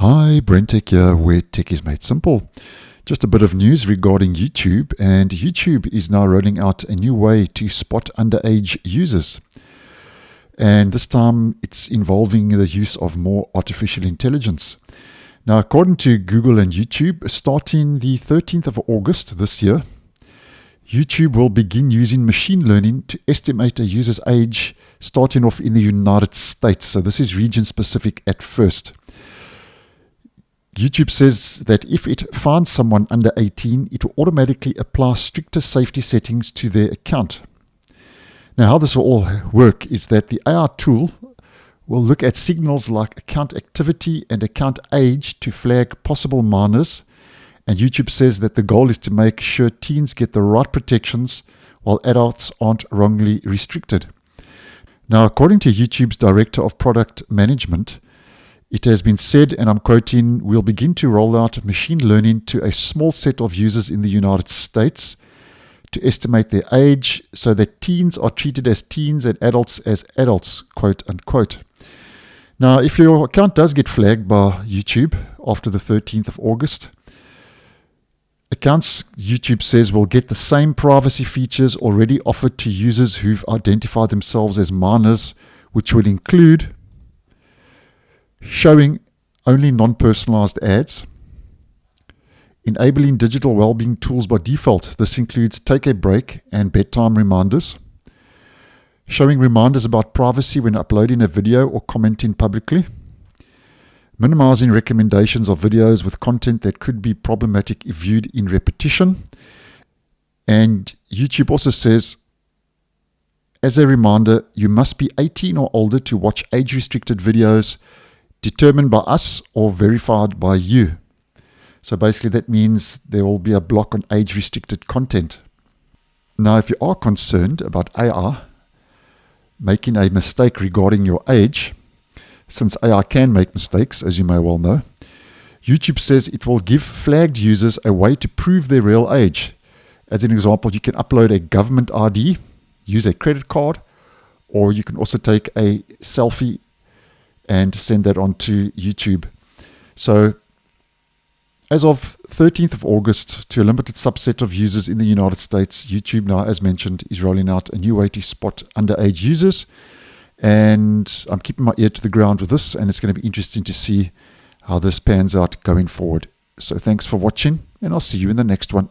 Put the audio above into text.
Hi, BrenTech here, where tech is made simple. Just a bit of news regarding YouTube, and YouTube is now rolling out a new way to spot underage users. And this time it's involving the use of more artificial intelligence. Now, according to Google and YouTube, starting the 13th of August this year, YouTube will begin using machine learning to estimate a user's age, starting off in the United States. So this is region specific at first. YouTube says that if it finds someone under 18, it will automatically apply stricter safety settings to their account. Now, how this will all work is that the AI tool will look at signals like account activity and account age to flag possible minors. And YouTube says that the goal is to make sure teens get the right protections while adults aren't wrongly restricted. Now, according to YouTube's Director of Product Management, it has been said, and I'm quoting, "We'll begin to roll out machine learning to a small set of users in the United States to estimate their age so that teens are treated as teens and adults as adults," quote unquote. Now, if your account does get flagged by YouTube after the 13th of August, accounts, YouTube says, will get the same privacy features already offered to users who've identified themselves as minors, which will include showing only non-personalized ads, enabling digital well-being tools by default. This includes take a break and bedtime reminders, showing reminders about privacy when uploading a video or commenting publicly, minimizing recommendations of videos with content that could be problematic if viewed in repetition. And YouTube also says, as a reminder, you must be 18 or older to watch age-restricted videos determined by us or verified by you. So basically that means there will be a block on age-restricted content. Now, if you are concerned about AI making a mistake regarding your age, since AI can make mistakes, as you may well know, YouTube says it will give flagged users a way to prove their real age. As an example, you can upload a government ID, use a credit card, or you can also take a selfie and send that on to YouTube. So as of 13th of August, to a limited subset of users in the United States, YouTube now, as mentioned, is rolling out a new way to spot underage users. And I'm keeping my ear to the ground with this, and it's going to be interesting to see how this pans out going forward. So thanks for watching, and I'll see you in the next one.